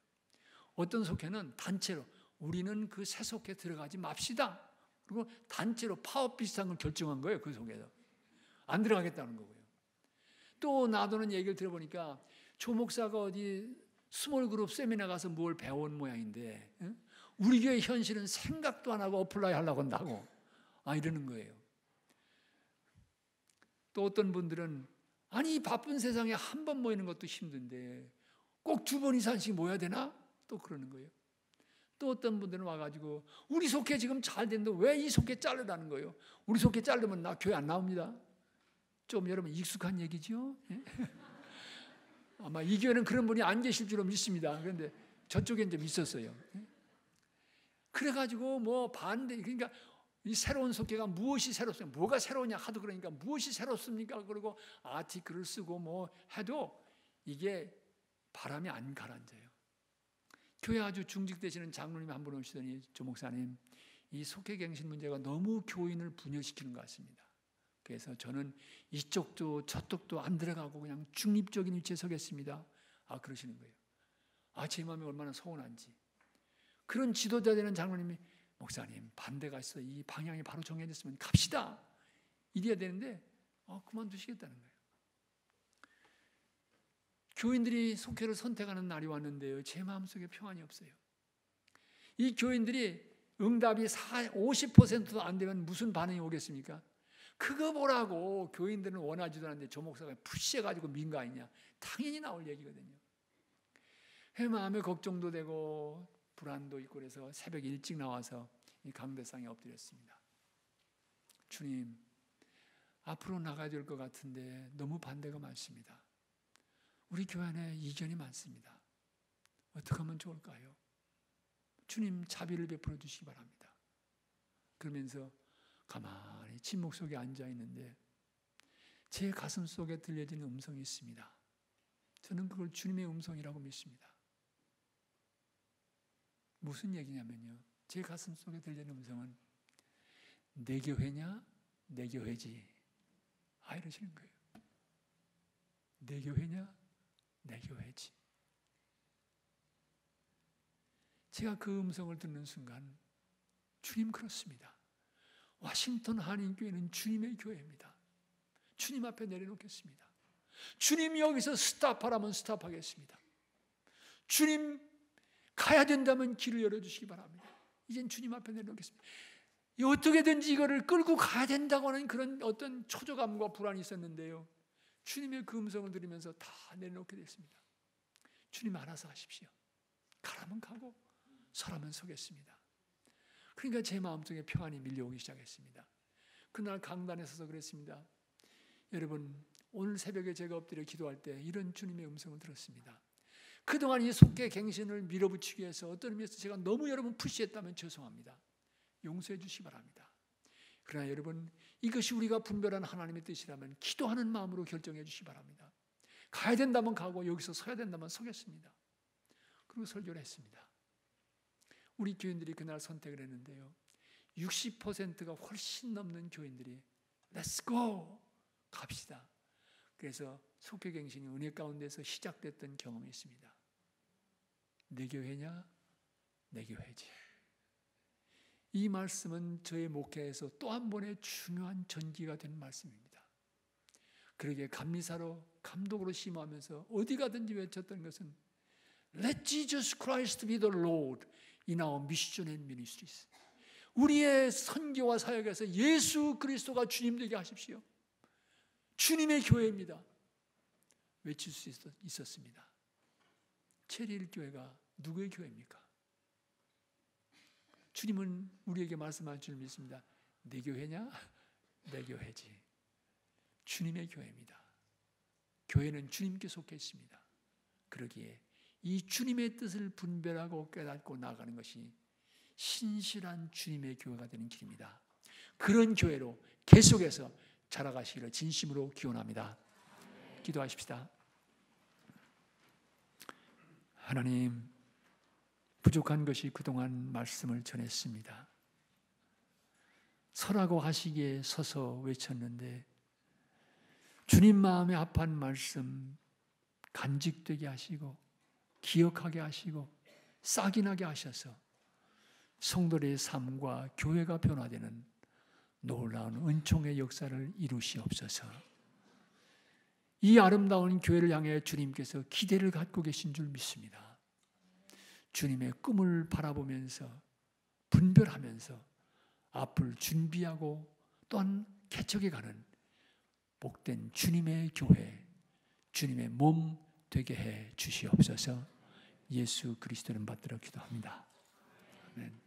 A: 어떤 속회는 단체로 우리는 그 새 속회 들어가지 맙시다. 그리고 단체로 파업 비슷한 걸 결정한 거예요. 그 속에서. 안 들어가겠다는 거고요. 또 나도는 얘기를 들어보니까 조 목사가 어디 스몰 그룹 세미나 가서 뭘 배운 모양인데 우리 교회 현실은 생각도 안 하고 어플라이 하려고 한다고 이러는 거예요. 또 어떤 분들은 아니 바쁜 세상에 한 번 모이는 것도 힘든데 꼭 2번 이상씩 모여야 되나? 또 그러는 거예요. 또 어떤 분들은 와가지고 우리 속회 지금 잘 되는데 왜 이 속회 자르라는 거예요. 우리 속회 자르면 나 교회 안 나옵니다. 좀 여러분 익숙한 얘기죠? 아마 이 교회는 그런 분이 안 계실 줄로 믿습니다. 그런데 저쪽엔 좀 있었어요. 그래가지고 뭐 반대, 그러니까 이 새로운 속회가 무엇이 새롭습니까? 뭐가 새로우냐 하도 그러니까 무엇이 새롭습니까? 그리고 아티클을 쓰고 뭐 해도 이게 바람이 안 가라앉아요. 교회 아주 중직되시는 장로님이 한 분 오시더니 조 목사님, 이 속회갱신 문제가 너무 교인을 분열시키는 것 같습니다. 그래서 저는 이쪽도 저쪽도 안 들어가고 그냥 중립적인 위치에 서겠습니다. 그러시는 거예요. 제 마음이 얼마나 서운한지. 그런 지도자 되는 장로님이 목사님 반대가 있어 이 방향이 바로 정해졌으면 갑시다 이래야 되는데 그만두시겠다는 거예요. 교인들이 속회를 선택하는 날이 왔는데요, 제 마음속에 평안이 없어요. 이 교인들이 응답이 50%도 안 되면 무슨 반응이 오겠습니까? 그거 보라고 교인들은 원하지도 않는데 조 목사가 푸시해가지고 민 거 아니냐, 당연히 나올 얘기거든요. 마음에 걱정도 되고 불안도 있고 그래서 새벽 일찍 나와서 이 강대상에 엎드렸습니다. 주님, 앞으로 나가야 될 것 같은데 너무 반대가 많습니다. 우리 교회 안에 이견이 많습니다. 어떻게 하면 좋을까요? 주님 자비를 베풀어 주시기 바랍니다. 그러면서 가만히 침묵 속에 앉아 있는데 제 가슴 속에 들려지는 음성이 있습니다. 저는 그걸 주님의 음성이라고 믿습니다. 무슨 얘기냐면요, 제 가슴 속에 들리는 음성은 내 교회냐 내 교회지 이러시는 거예요. 내 교회냐 내 교회지. 제가 그 음성을 듣는 순간 주님 그렇습니다. 워싱턴 한인교회는 주님의 교회입니다. 주님 앞에 내려놓겠습니다. 주님 여기서 스탑하라면 스탑하겠습니다. 주님 가야 된다면 길을 열어주시기 바랍니다. 이젠 주님 앞에 내려놓겠습니다. 어떻게든지 이거를 끌고 가야 된다고 하는 그런 어떤 초조감과 불안이 있었는데요, 주님의 그 음성을 들으면서 다 내려놓게 됐습니다. 주님 알아서 하십시오. 가라면 가고 서라면 서겠습니다. 그러니까 제 마음속에 평안이 밀려오기 시작했습니다. 그날 강단에 서서 그랬습니다. 여러분, 오늘 새벽에 제가 엎드려 기도할 때 이런 주님의 음성을 들었습니다. 그동안 이 속회 갱신을 밀어붙이기 위해서 어떤 의미에서 제가 너무 여러분 푸시했다면 죄송합니다. 용서해 주시기 바랍니다. 그러나 여러분, 이것이 우리가 분별한 하나님의 뜻이라면 기도하는 마음으로 결정해 주시기 바랍니다. 가야 된다면 가고 여기서 서야 된다면 서겠습니다. 그리고 설교를 했습니다. 우리 교인들이 그날 선택을 했는데요, 60%가 훨씬 넘는 교인들이 Let's go! 갑시다. 그래서 속회갱신이 은혜 가운데서 시작됐던 경험이 있습니다. 내 교회냐? 내 교회지. 이 말씀은 저의 목회에서 또 한 번의 중요한 전기가 된 말씀입니다. 그러기에 감리사로 감독으로 심호하면서 어디 가든지 외쳤던 것은 Let Jesus Christ be the Lord in our mission and ministries. 우리의 선교와 사역에서 예수 그리스도가 주님 되게 하십시오. 주님의 교회입니다. 외칠 수 있었습니다. 체리힐 교회가 누구의 교회입니까? 주님은 우리에게 말씀하실 줄 믿습니다. 내 교회냐? 내 교회지. 주님의 교회입니다. 교회는 주님께 속해 있습니다. 그러기에 이 주님의 뜻을 분별하고 깨닫고 나아가는 것이 신실한 주님의 교회가 되는 길입니다. 그런 교회로 계속해서 자라가시기를 진심으로 기원합니다. 기도하십시다. 하나님, 부족한 것이 그동안 말씀을 전했습니다. 서라고 하시기에 서서 외쳤는데 주님 마음에 합한 말씀 간직되게 하시고 기억하게 하시고 싹이 나게 하셔서 성도들의 삶과 교회가 변화되는 놀라운 은총의 역사를 이루시옵소서. 이 아름다운 교회를 향해 주님께서 기대를 갖고 계신 줄 믿습니다. 주님의 꿈을 바라보면서 분별하면서 앞을 준비하고 또한 개척해가는 복된 주님의 교회, 주님의 몸 되게 해 주시옵소서. 예수 그리스도는 받들어 기도합니다. 아멘.